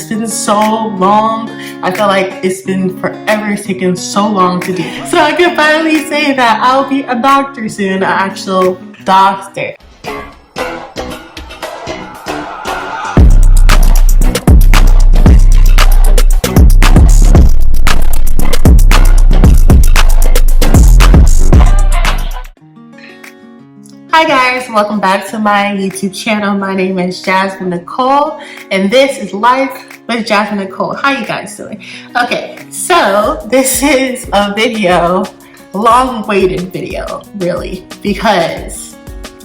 it's been so long. I feel like it's been forever taking so long to do. So I can finally say that I'll be a doctor soon, an actual doctor. Hi guys, welcome back to my YouTube channel. My name is Jasmine Nicole and this is Life with Jasmine Nicole. How you guys doing? Okay, so this is a video, long-awaited video, really, because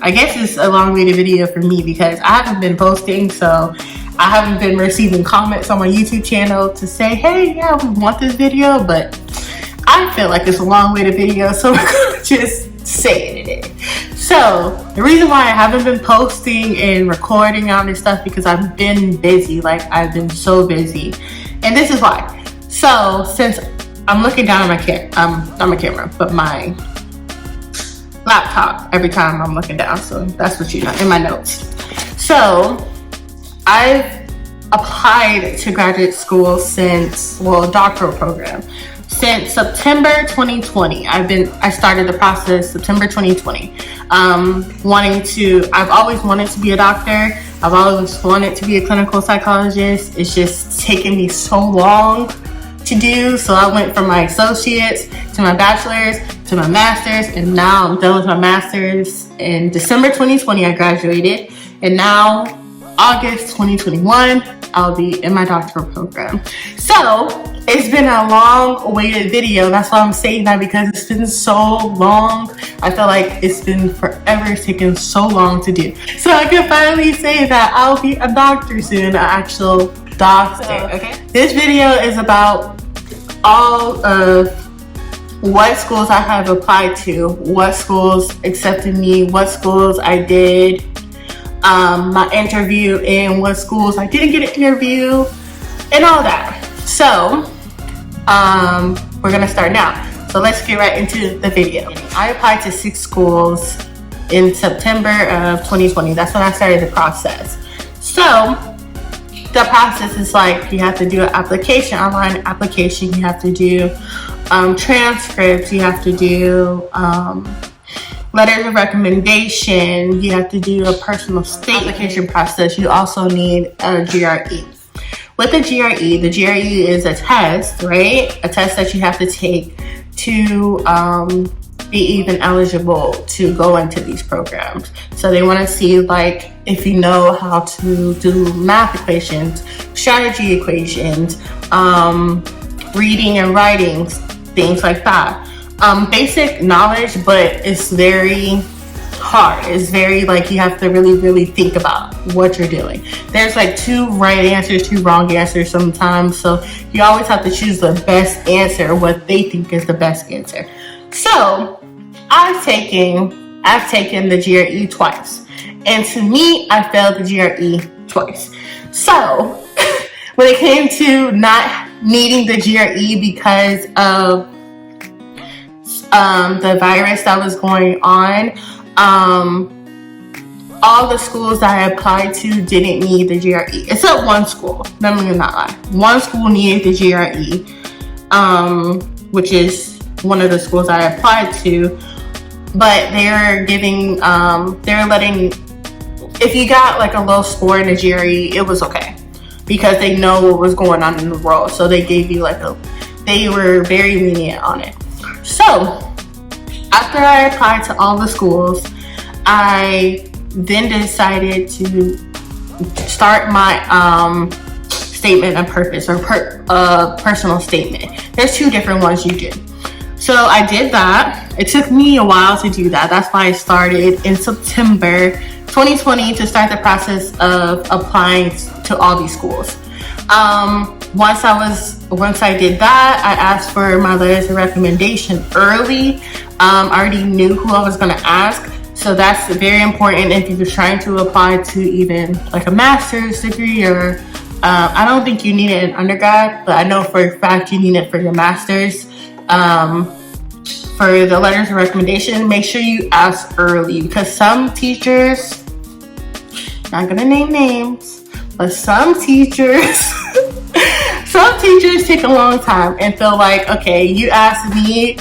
I guess it's a long-awaited video for me because I haven't been posting, so I haven't been receiving comments on my YouTube channel to say, hey, yeah, we want this video, but I feel like it's a long-awaited video, so we're gonna just say it today. So the reason why I haven't been posting and recording all this stuff because I've been busy. Like, I've been so busy, and this is why. So since I'm looking down at my camera, but my laptop every time I'm looking down, so that's what you know in my notes. So I've applied to graduate school since, well, doctoral program, since September 2020. I started the process September 2020. I've always wanted to be a doctor. I've always wanted to be a clinical psychologist. It's just taken me so long to do. So I went from my associates to my bachelor's to my master's, and now I'm done with my master's. In December 2020, I graduated, and now August 2021, I'll be in my doctoral program. So it's been a long-awaited video. That's why I'm saying that, because it's been so long. I feel like it's been forever taking so long to do. So I can finally say that I'll be a doctor soon, an actual doctor. Okay. This video is about all of what schools I have applied to, what schools accepted me, what schools I did my interview, and what schools I didn't get an interview, and all that. So we're gonna start now. So let's get right into the video. I applied to 6 schools in September of 2020. That's when I started the process. So the process is like, you have to do an application, online application. You have to do transcripts. You have to do letters of recommendation. You have to do a personal statement. Application process. You also need a GRE. With the GRE is a test, right? A test that you have to take to be even eligible to go into these programs. So they want to see, like, if you know how to do math equations, strategy equations, reading and writing, things like that. Basic knowledge, but it's very hard. It's very, like, you have to really think about what you're doing. There's like 2 right answers, 2 wrong answers sometimes, so you always have to choose the best answer, what they think is the best answer. So I've taken the GRE twice, and to me, I failed the GRE twice. So when it came to not needing the GRE because of the virus that was going on, all the schools that I applied to didn't need the GRE, except one school. Let me not lie. One school needed the GRE, which is one of the schools I applied to, but they're letting, if you got like a low score in the GRE, it was okay, because they know what was going on in the world. So they gave you they were very lenient on it. So after I applied to all the schools, I then decided to start my statement of purpose, or personal statement. There's 2 different ones you do. So I did that. It took me a while to do that. That's why I started in September 2020 to start the process of applying to all these schools. Once I did that, I asked for my letters of recommendation early. I already knew who I was going to ask. So that's very important if you're trying to apply to even like a master's degree, or I don't think you need it in undergrad, but I know for a fact you need it for your master's. For the letters of recommendation, make sure you ask early, because some teachers, not gonna name names, but some teachers some teachers take a long time and feel like, okay, you asked me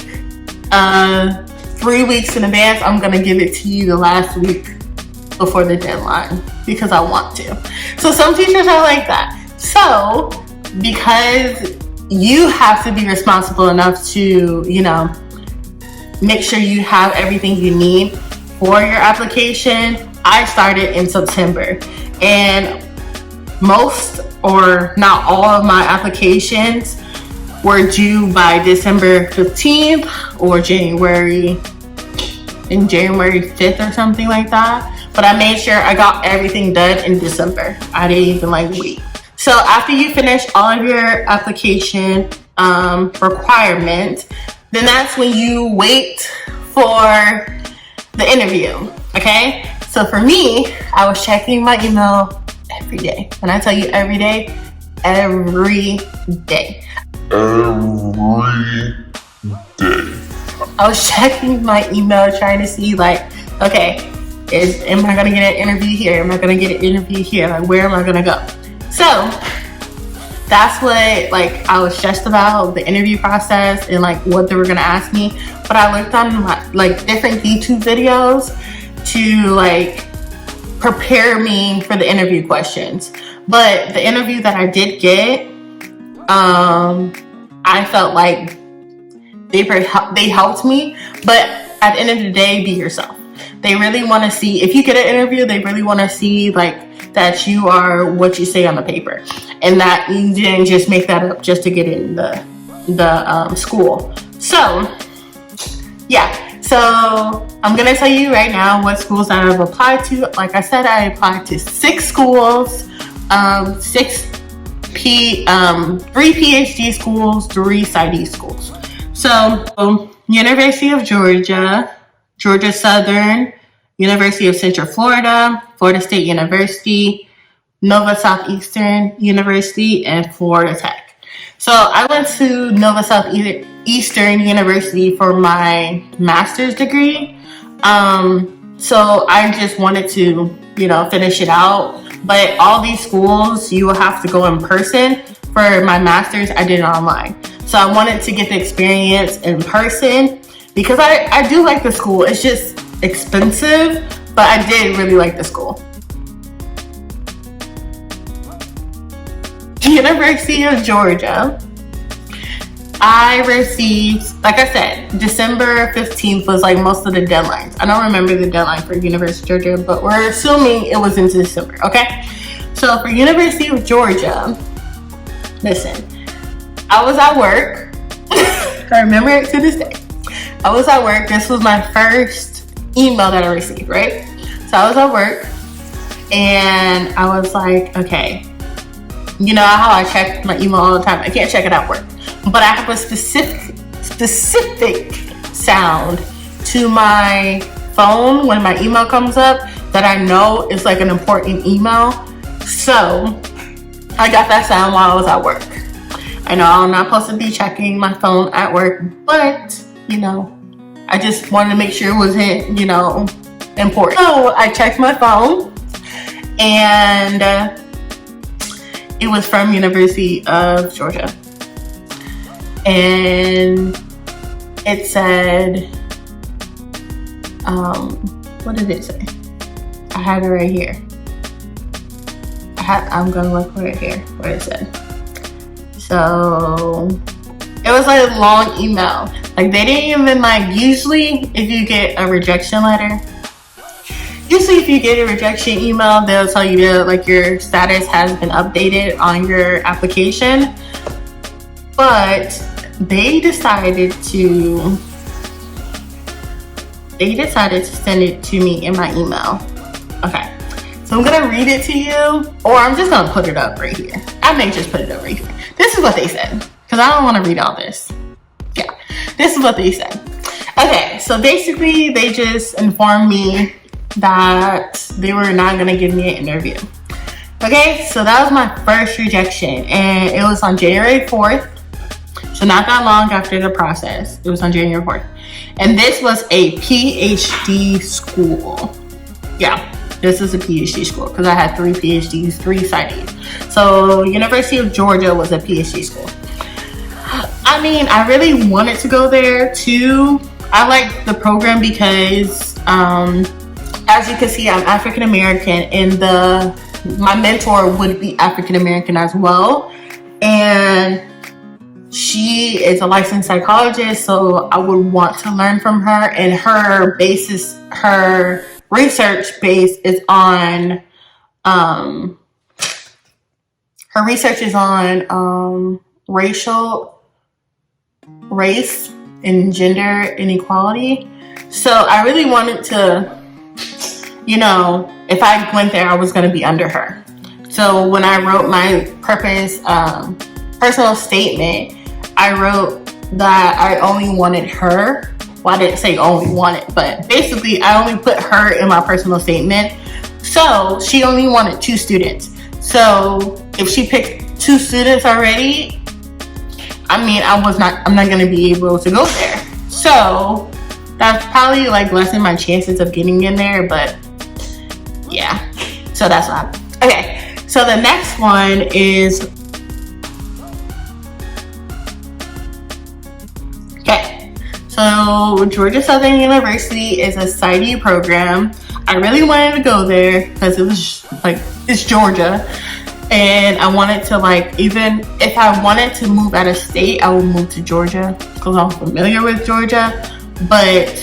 3 weeks in advance, I'm gonna give it to you the last week before the deadline because I want to. So some teachers are like that. So because you have to be responsible enough to, you know, make sure you have everything you need for your application, I started in September, and most or not all of my applications were due by December 15th or January 5th or something like that. But I made sure I got everything done in December. I didn't even like wait. So after you finish all of your application requirements, then that's when you wait for the interview, okay? So for me, I was checking my email every day. When I tell you every day, every day. I was checking my email trying to see like, okay, am I gonna get an interview here? Am I gonna get an interview here? Like, where am I gonna go? So that's what like I was stressed about, the interview process and like what they were gonna ask me. But I looked on my like different YouTube videos to like prepare me for the interview questions. But the interview that I did get, I felt like they helped me. But at the end of the day, be yourself. They really want to see, if you get an interview, they really want to see like that you are what you say on the paper, and that you didn't just make that up just to get in the school. So yeah, so I'm gonna tell you right now what schools that I've applied to. Like I said, I applied to 6 schools, 3 PhD schools, 3 PSYD schools. So University of Georgia, Georgia Southern, University of Central Florida, Florida State University, Nova Southeastern University, and Florida Tech. So I went to Nova Southeastern University for my master's degree. So I just wanted to, you know, finish it out. But all these schools, you will have to go in person. For my master's, I did it online. So I wanted to get the experience in person because I do like the school. It's just expensive, but I did really like the school. University of Georgia, I received, like I said, December 15th was like most of the deadlines. I don't remember the deadline for University of Georgia, but we're assuming it was into December, okay? So for University of Georgia, listen, I was at work. I remember it to this day. I was at work. This was my first email that I received, right? So I was at work and I was like, okay, you know how I check my email all the time? I can't check it at work, but I have a specific sound to my phone when my email comes up that I know is like an important email. So I got that sound while I was at work. I know I'm not supposed to be checking my phone at work, but you know, I just wanted to make sure it wasn't, you know, important. So I checked my phone and it was from University of Georgia. And it said, what did it say? I had it right here. I'm gonna look right here what it said. So it was like a long email. Like they didn't even like, usually if you get a rejection letter, usually if you get a rejection email, they'll tell you that like your status has been updated on your application. But they decided to send it to me in my email. Okay, so I'm gonna read it to you, or I'm just gonna put it up right here. I may just put it up right here. This is what they said, because I don't want to read all this. Yeah, this is what they said. Okay, so basically they just informed me that they were not gonna give me an interview. Okay, so that was my first rejection, and it was on January 4th. So not that long after the process. It was on January 4th. And this was a PhD school. Yeah. this is a PhD school because I had 3 PhDs, 3 PsyDs. So University of Georgia was a PhD school. I mean, I really wanted to go there too. I like the program because, as you can see, I'm African American, and my mentor would be African American as well. And she is a licensed psychologist, so I would want to learn from her. And her research base is on, race and gender inequality. So I really wanted to, if I went there, I was going to be under her. So when I wrote my personal statement, I wrote that I only wanted her. Well, I didn't say only wanted, but basically I only put her in my personal statement. So she only wanted 2 students. So if she picked 2 students already, I mean, I'm not going to be able to go there. So that's probably like lessened my chances of getting in there, but yeah. So that's what happened. Okay, so the next one is, so Georgia Southern University is a PsyD program. I really wanted to go there because it was like, it's Georgia. And I wanted to, like, even if I wanted to move out of state, I would move to Georgia because I'm familiar with Georgia. But,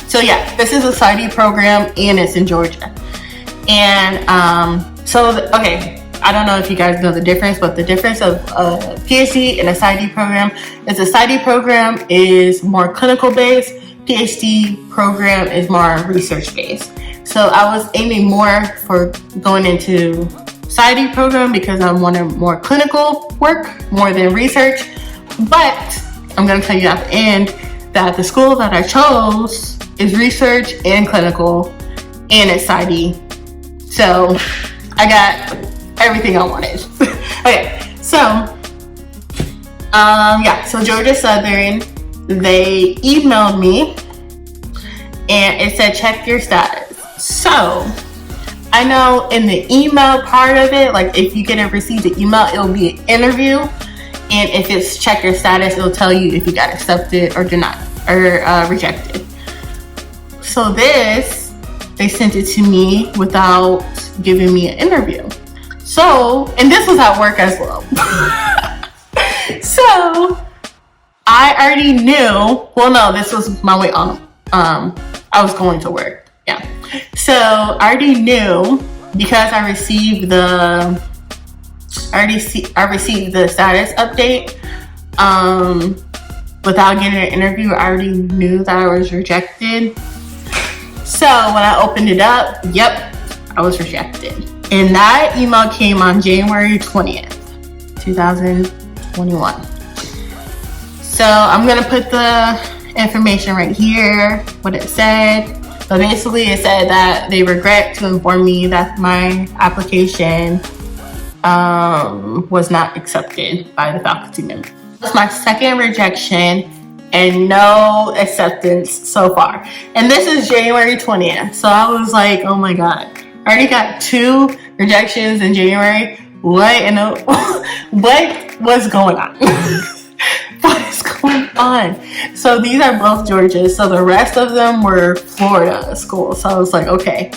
so yeah, this is a PsyD program and it's in Georgia. And okay, I don't know if you guys know the difference, but the difference of a PhD and a PsyD program is a PsyD program is more clinical based, PhD program is more research based. So I was aiming more for going into PsyD program because I wanted more clinical work more than research. But I'm going to tell you at the end that the school that I chose is research and clinical, and it's PsyD. So I got everything I wanted. Okay, so so Georgia Southern, they emailed me and it said check your status. So I know in the email part of it, like if you receive the email, it'll be an interview, and if it's check your status, it'll tell you if you got accepted or denied or rejected. So they sent it to me without giving me an interview. So, and this was at work as well. So I already knew, well, no, this was my way on, I was going to work. Yeah. So I already knew because I received the status update, without getting an interview. I already knew that I was rejected. So when I opened it up, yep, I was rejected. And that email came on January 20th, 2021. So I'm gonna put the information right here, what it said. So basically it said that they regret to inform me that my application was not accepted by the faculty member. It's my second rejection and no acceptance so far. And this is January 20th. So I was like, oh my God, I already got 2 rejections in January. What was going on? What is going on? So these are both Georgia. So the rest of them were Florida schools. So I was like, okay,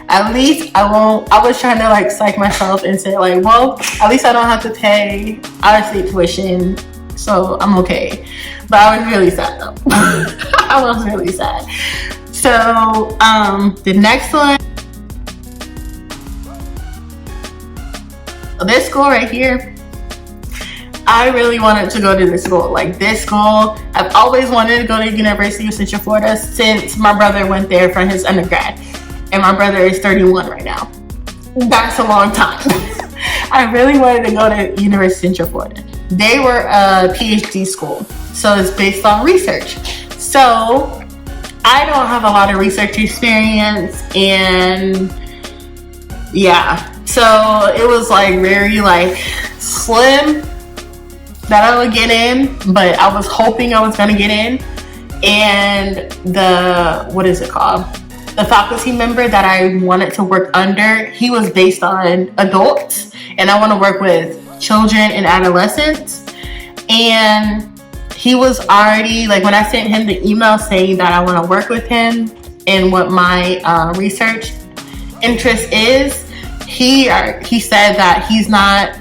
at least I was trying to like psych myself and say like, well, at least I don't have to pay out-of-state tuition. So I'm okay. But I was really sad though. I was really sad. So the next one, this school right here, I really wanted to go to this school. Like this school, I've always wanted to go to the University of Central Florida since my brother went there for his undergrad. And my brother is 31 right now. That's a long time. I really wanted to go to University of Central Florida. They were a PhD school, so it's based on research. So I don't have a lot of research experience, and yeah, so it was like very like slim that I would get in, but I was hoping I was gonna get in. And what is it called? the faculty member that I wanted to work under, he was based on adults, and I want to work with children and adolescents. And he was already, like, when I sent him the email saying that I want to work with him and what my research interest is, he said that he's not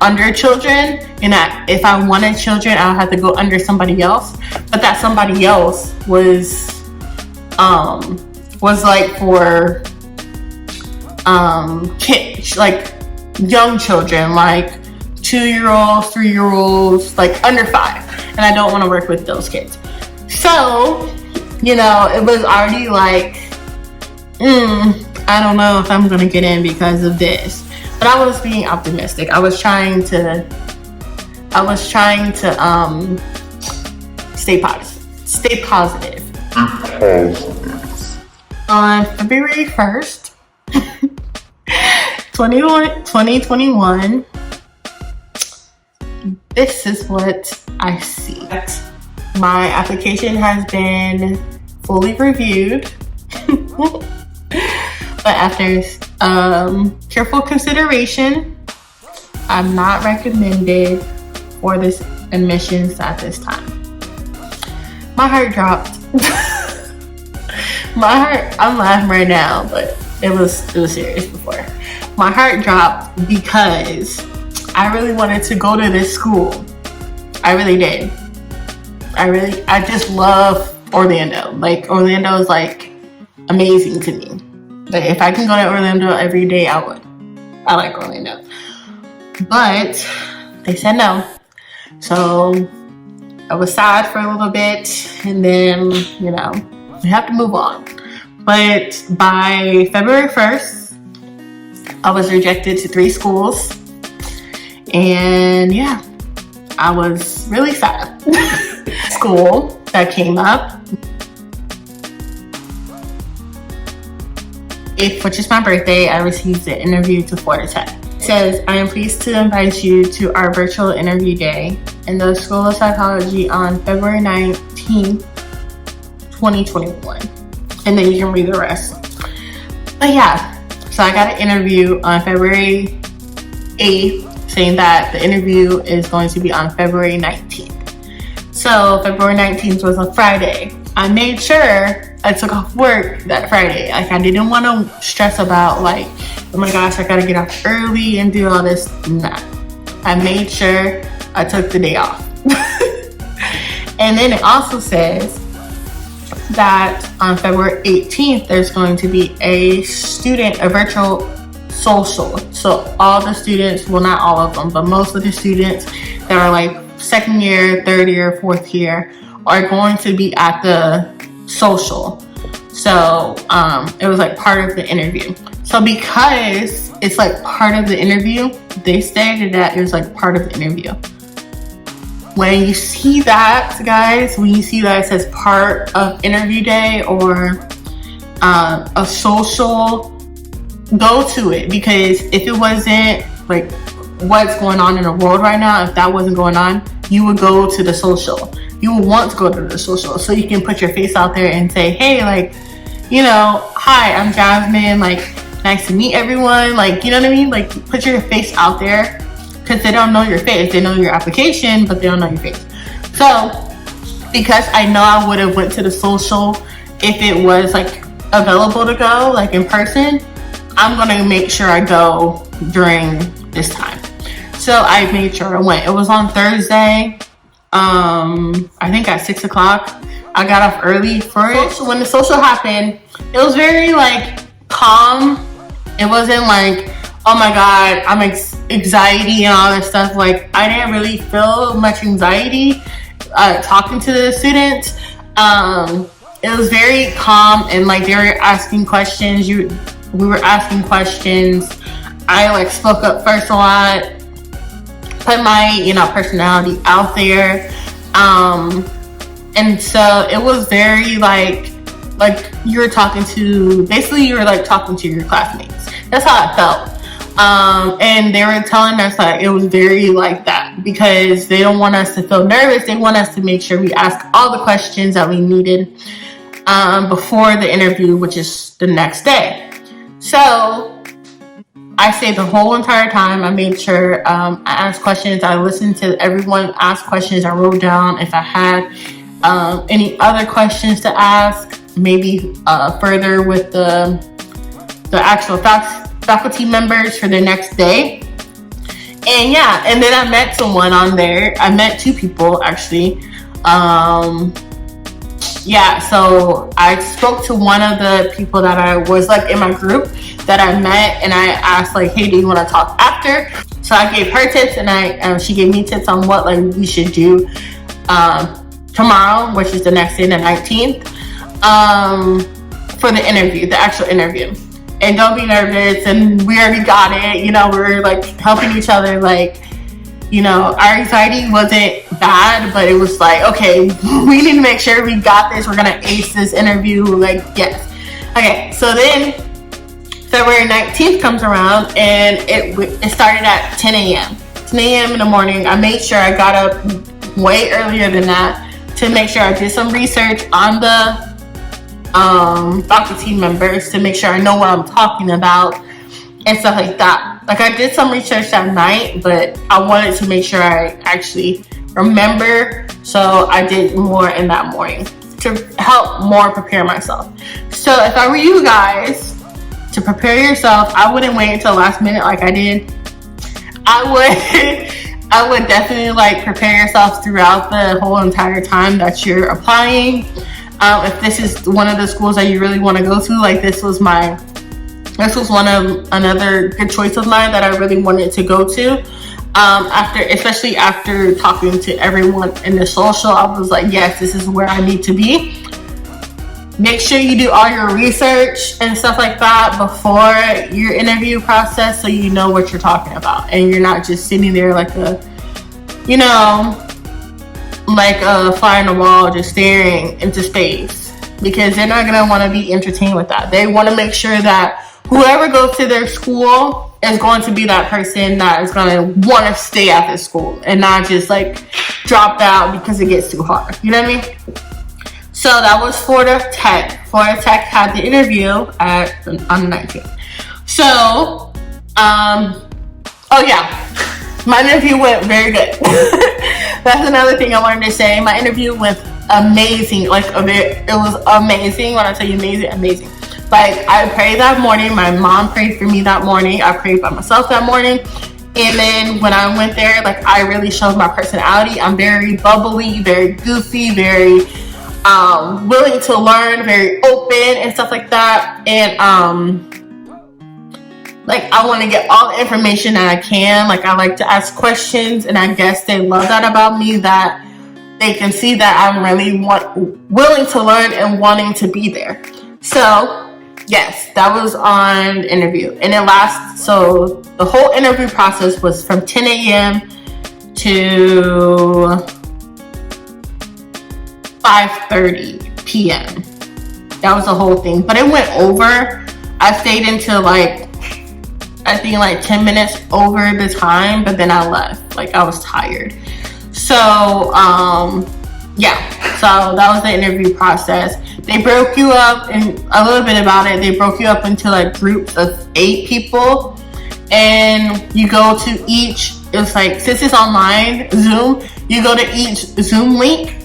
under children, and that if I wanted children, I would have to go under somebody else. But that somebody else was like for kids, like young children, like 2-year-olds, 3-year-olds, like under 5, and I don't want to work with those kids. So, you know, it was already like, I don't know if I'm gonna get in because of this. But I was being optimistic. I was trying to stay positive. On February 1st, 2021, this is what I see. My application has been fully reviewed, but after careful consideration, I'm not recommended for this admissions at this time. My heart dropped. I'm laughing right now, but it was serious before. My heart dropped because I really wanted to go to this school. I really did. I just love Orlando. Like, Orlando is like amazing to me. Like, if I can go to Orlando every day, I would. I like Orlando. But they said no. So I was sad for a little bit, and then, you know, we have to move on. But by February 1st, I was rejected to 3 schools. And yeah, I was really sad. School that came up, which is my birthday, I received an interview to Florida Tech. It says, I am pleased to invite you to our virtual interview day in the School of Psychology on February 19th, 2021. And then you can read the rest. But yeah, so I got an interview on February 8th saying that the interview is going to be on February 19th. So February 19th was a Friday. I made sure I took off work that Friday. Like, I didn't want to stress about, like, oh my gosh, I gotta get off early and do all this. Nah. I made sure I took the day off. And then it also says that on February 18th, there's going to be a virtual social. So all the students, well, not all of them, but most of the students that are like second year, third year, fourth year are going to be at the social. So it was like part of the interview. So because it's like part of the interview, they stated that it was like part of the interview. When you see that, guys, when you see that it says part of interview day or a social, go to it. Because if it wasn't like what's going on in the world right now, if that wasn't going on, you would go to the social. You would want to go to the social so you can put your face out there and say, hey, like, you know, hi, I'm Jasmine, like, nice to meet everyone, like, you know what I mean? Like, put your face out there, because they don't know your face. They know your application, but they don't know your face. So because I know I would have went to the social if it was like available to go, like in person, I'm gonna make sure I go during this time. So I made sure I went. It was on Thursday, I think at 6 o'clock. I got off early for it. So when the social happened, it was very like calm. It wasn't like, oh my God, I'm anxiety and all that stuff. Like, I didn't really feel much anxiety talking to the students. It was very calm, and like they were asking questions. We were asking questions. I like spoke up first a lot, put my, you know, personality out there. And so it was very like you were talking to, basically you were like talking to your classmates. That's how it felt. And they were telling us that it was very like that because they don't want us to feel nervous. They want us to make sure we ask all the questions that we needed. before the interview, which is the next day. So I stayed the whole entire time. I made sure I asked questions. I listened to everyone ask questions. I wrote down if I had any other questions to ask, maybe further with the actual faculty members for the next day. And yeah, and then I met someone on there. I met 2 people actually. Yeah, so I spoke to one of the people that I was like in my group that I met, and I asked like, hey, do you want to talk after? So I gave her tips, and she gave me tips on what like we should do tomorrow, which is the next day, the 19th, for the interview, the actual interview. And don't be nervous, and we already got it, you know, we're like helping each other, like, you know, our anxiety wasn't bad, but it was like, okay, we need to make sure we got this, we're gonna ace this interview, like, yes. Okay, so then February 19th comes around, and it started at 10 a.m. 10 a.m. in the morning. I made sure I got up way earlier than that to make sure I did some research on the faculty members to make sure I know what I'm talking about and stuff like that. Like, I did some research that night, but I wanted to make sure I actually remember, so I did more in that morning to help more prepare myself. So if I were you guys, to prepare yourself, I wouldn't wait until last minute like I did. I would definitely like prepare yourself throughout the whole entire time that you're applying. If this is one of the schools that you really want to go to, like this was one of another good choice of mine that I really wanted to go to. Especially after talking to everyone in the social, I was like, yes, this is where I need to be. Make sure you do all your research and stuff like that before your interview process, so you know what you're talking about, and you're not just sitting there like a fly on the wall just staring into space, because they're not going to want to be entertained with that. They want to make sure that whoever goes to their school is going to be that person that is going to want to stay at the school and not just like drop out because it gets too hard. You know what I mean? So that was Florida Tech. Florida Tech had the interview on the 19th. So, oh yeah, my interview went very good. That's another thing I wanted to say. My interview went amazing. Like, it was amazing. When I tell you amazing. Like, I prayed that morning. My mom prayed for me that morning. I prayed by myself that morning. And then when I went there, like, I really showed my personality. I'm very bubbly, very goofy, very willing to learn, very open and stuff like that. And like, I want to get all the information that I can. Like, I like to ask questions, and I guess they love that about me, that they can see that I'm really willing to learn and wanting to be there. So yes, that was on the interview. And so the whole interview process was from 10 a.m. to 5:30 p.m. That was the whole thing. But it went over. I stayed until like 10 minutes over the time, but then I left. Like, I was tired. So, yeah. So that was the interview process. They broke you up, and a little bit about it, they broke you up into like groups of 8 people. And you go to each, it's like, since it's online, Zoom, you go to each Zoom link.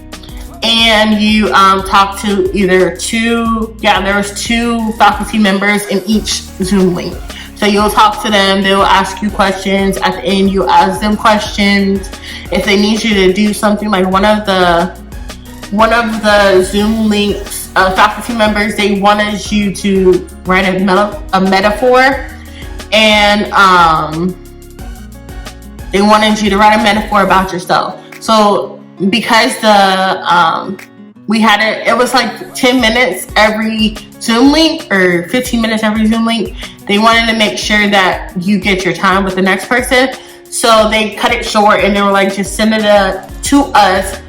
And you talk to either there was 2 faculty members in each Zoom link. So you'll talk to them, they'll ask you questions. At the end, you ask them questions. If they need you to do something, like one of the Zoom links, faculty members, they wanted you to write a metaphor. And they wanted you to write a metaphor about yourself. So because it was like 10 minutes every Zoom link, or 15 minutes every Zoom link. They wanted to make sure that you get your time with the next person. So they cut it short, and they were like, just send it to us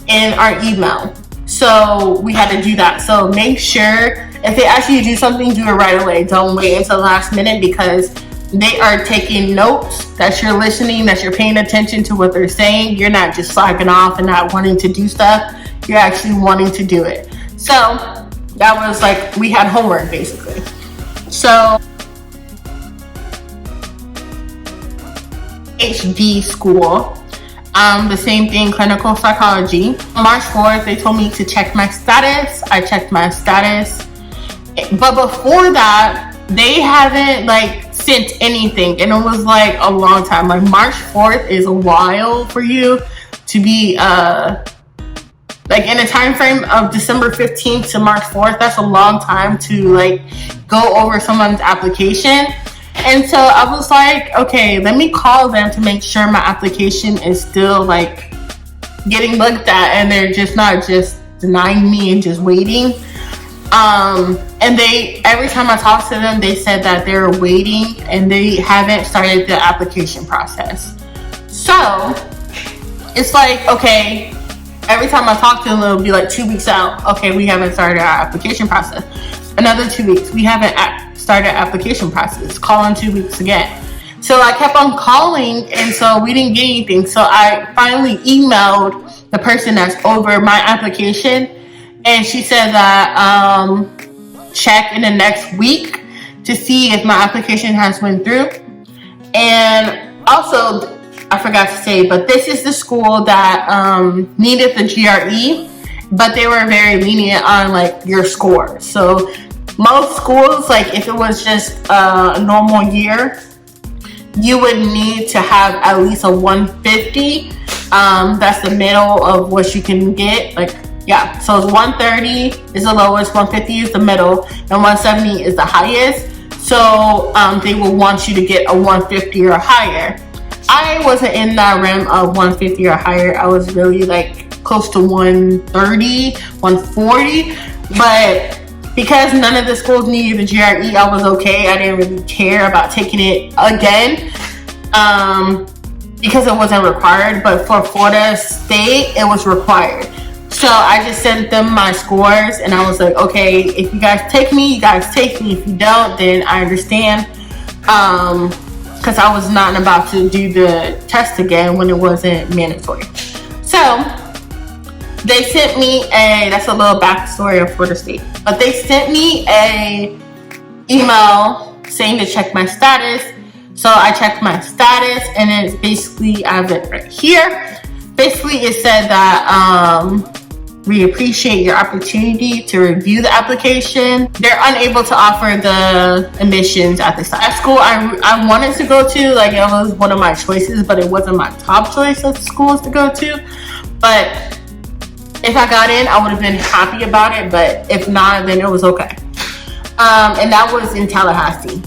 in our email. So we had to do that. So make sure if they ask you to do something, do it right away. Don't wait until the last minute, because they are taking notes, that you're listening, that you're paying attention to what they're saying. You're not just slacking off and not wanting to do stuff. You're actually wanting to do it. So That was like, we had homework basically. So PhD school, the same thing, clinical psychology. March 4th, they told me to check my status. I checked my status. But before that, they haven't like sent anything. And it was like a long time. Like March 4th is a while for you to be like in a time frame of December 15th to March 4th. That's a long time to like go over someone's application. And so I was like, okay, let me call them to make sure my application is still like getting looked at and they're just not just denying me and just waiting. And they, every time I talked to them, they said that they're waiting and they haven't started the application process. So it's like, okay, every time I talk to them, it'll be like 2 weeks out. Okay, we haven't started our application process. Another 2 weeks, we haven't started application process. Call in 2 weeks again. So I kept on calling, and so we didn't get anything. So I finally emailed the person that's over my application, and she said that check in the next week to see if my application has went through. And also, I forgot to say, but this is the school that needed the GRE, but they were very lenient on like your score. So most schools, like if it was just a normal year, you would need to have at least a 150. That's the middle of what you can get. Like, yeah, so it's 130 is the lowest, 150 is the middle, and 170 is the highest. So they will want you to get a 150 or higher. I wasn't in that realm of 150 or higher. I was really like close to 130, 140. But because none of the schools needed the GRE, I was okay. I didn't really care about taking it again because it wasn't required. But for Florida State, it was required. So I just sent them my scores and I was like, okay, if you guys take me, you guys take me. If you don't, then I understand. Because I was not about to do the test again when it wasn't mandatory. So they sent me that's a little backstory of Florida State, but they sent me a email saying to check my status. So I checked my status and it's basically, I have it right here. Basically it said that we appreciate your opportunity to review the application. They're unable to offer the admissions at this time. At school I wanted to go to, like it was one of my choices, but it wasn't my top choice of schools to go to. But if I got in, I would have been happy about it, but if not, then it was okay. And that was in Tallahassee.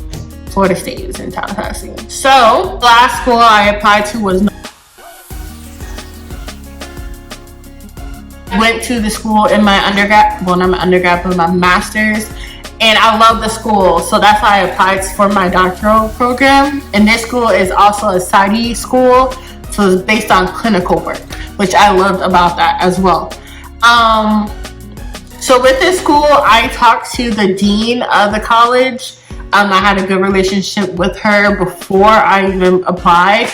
Florida State is in Tallahassee. So the last school I applied to was went to the school in my undergrad, well not my undergrad, but my master's, and I love the school, so that's why I applied for my doctoral program. And this school is also a PSYD school, so it's based on clinical work, which I loved about that as well. So with this school, I talked to the dean of the college. I had a good relationship with her before I even applied.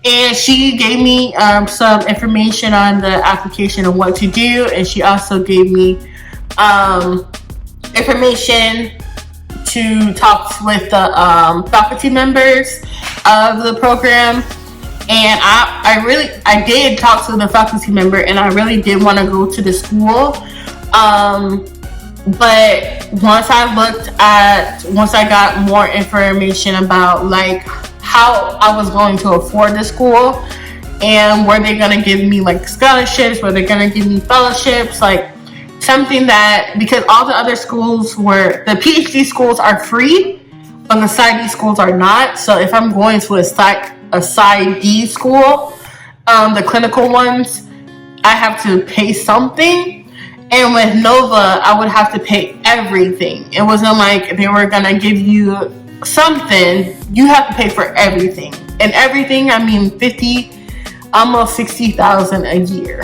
And she gave me some information on the application and what to do. And she also gave me information to talk with the faculty members of the program. And I did talk to the faculty member and I really did want to go to the school. But once I got more information about like how I was going to afford the school and were they going to give me like scholarships, were they going to give me fellowships, like something that, because all the other schools the PhD schools are free, but the PsyD schools are not. So if I'm going to a PsyD school, the clinical ones, I have to pay something. And with Nova, I would have to pay everything. It wasn't like they were going to give you something. You have to pay for everything. And everything, I mean 50, almost 60,000 a year.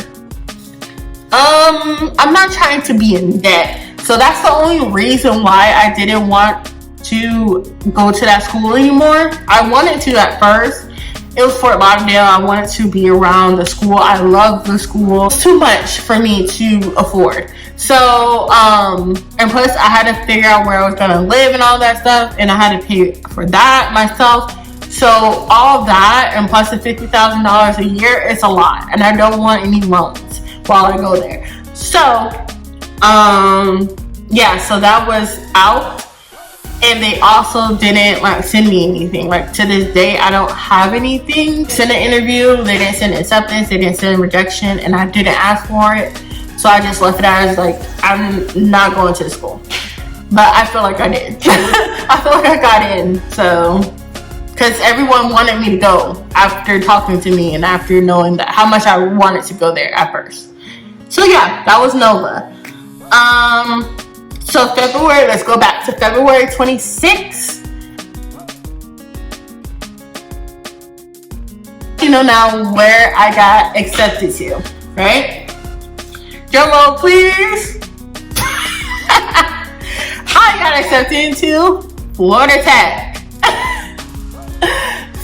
I'm not trying to be in debt. So that's the only reason why I didn't want to go to that school anymore. I wanted to at first. It was Fort Lauderdale. I wanted to be around the school. I love the school. It's too much for me to afford. So, and plus I had to figure out where I was gonna live and all that stuff, and I had to pay for that myself. So all that, and plus the $50,000 a year, it's a lot, and I don't want any loans while I go there. So, yeah, so that was out. And they also didn't like send me anything. Like to this day, I don't have anything. Send an interview, they didn't send acceptance, they didn't send rejection, and I didn't ask for it. So I just left it as like, I'm not going to school. But I feel like I did. I feel like I got in. So, because everyone wanted me to go after talking to me and after knowing that how much I wanted to go there at first. So yeah, that was Nova. So February, let's go back to February 26th. You know now where I got accepted to, right? Drum roll, please. I got accepted into Florida Tech.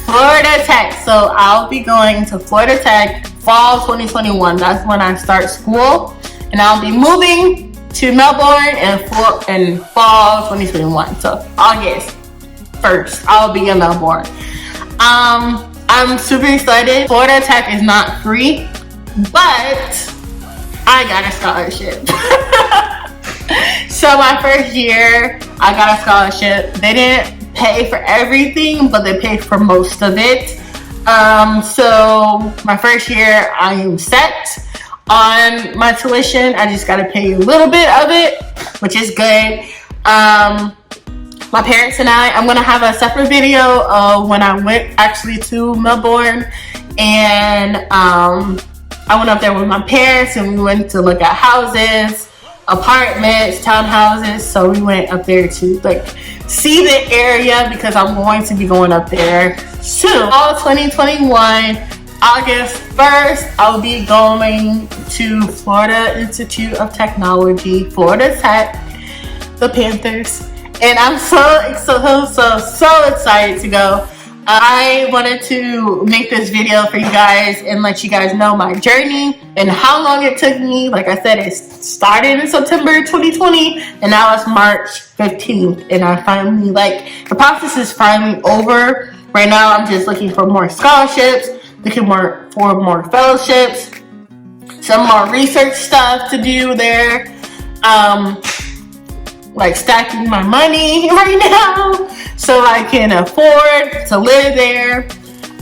Florida Tech. So I'll be going to Florida Tech fall 2021. That's when I start school, and I'll be moving to Melbourne in fall 2021. So August 1st, I'll be in Melbourne. I'm super excited. Florida Tech is not free, but I got a scholarship. So my first year, I got a scholarship. They didn't pay for everything, but they paid for most of it. So my first year, I am set on my tuition. I just gotta pay a little bit of it, which is good. My parents and I'm gonna have a separate video of when I went actually to Melbourne, and I went up there with my parents and we went to look at houses, apartments, townhouses. So we went up there to like see the area because I'm going to be going up there soon. Fall 2021. August 1st, I'll be going to Florida Institute of Technology, Florida Tech, the Panthers, and I'm so excited to go. I wanted to make this video for you guys and let you guys know my journey and how long it took me. Like I said, it started in September 2020, and now it's March 15th, and I finally, the process is finally over. Right now, I'm just looking for more scholarships, looking for more fellowships, some more research stuff to do there, like stacking my money right now so I can afford to live there.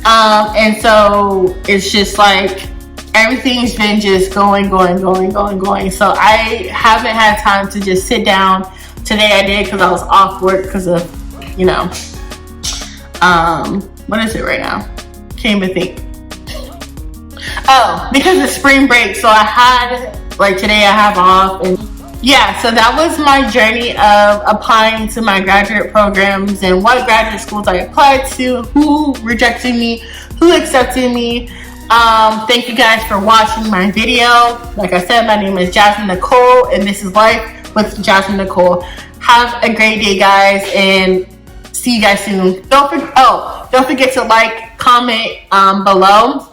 And so it's just like everything's been just going. So I haven't had time to just sit down. Today I did because I was off work because of, what is it right now? Can't even think. Oh, because of spring break. So I had, today I have off. And yeah, so that was my journey of applying to my graduate programs and what graduate schools I applied to, who rejected me, who accepted me. Thank you guys for watching my video. Like I said, my name is Jasmine Nicole, and this is Life with Jasmine Nicole. Have a great day, guys, and see you guys soon. Don't forget to like, comment below,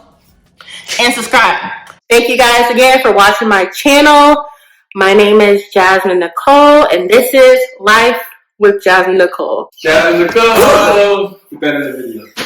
and subscribe. Thank you guys again for watching my channel. My name is Jasmine Nicole, and this is Life with Jasmine Nicole. Jasmine Nicole! You better in the video.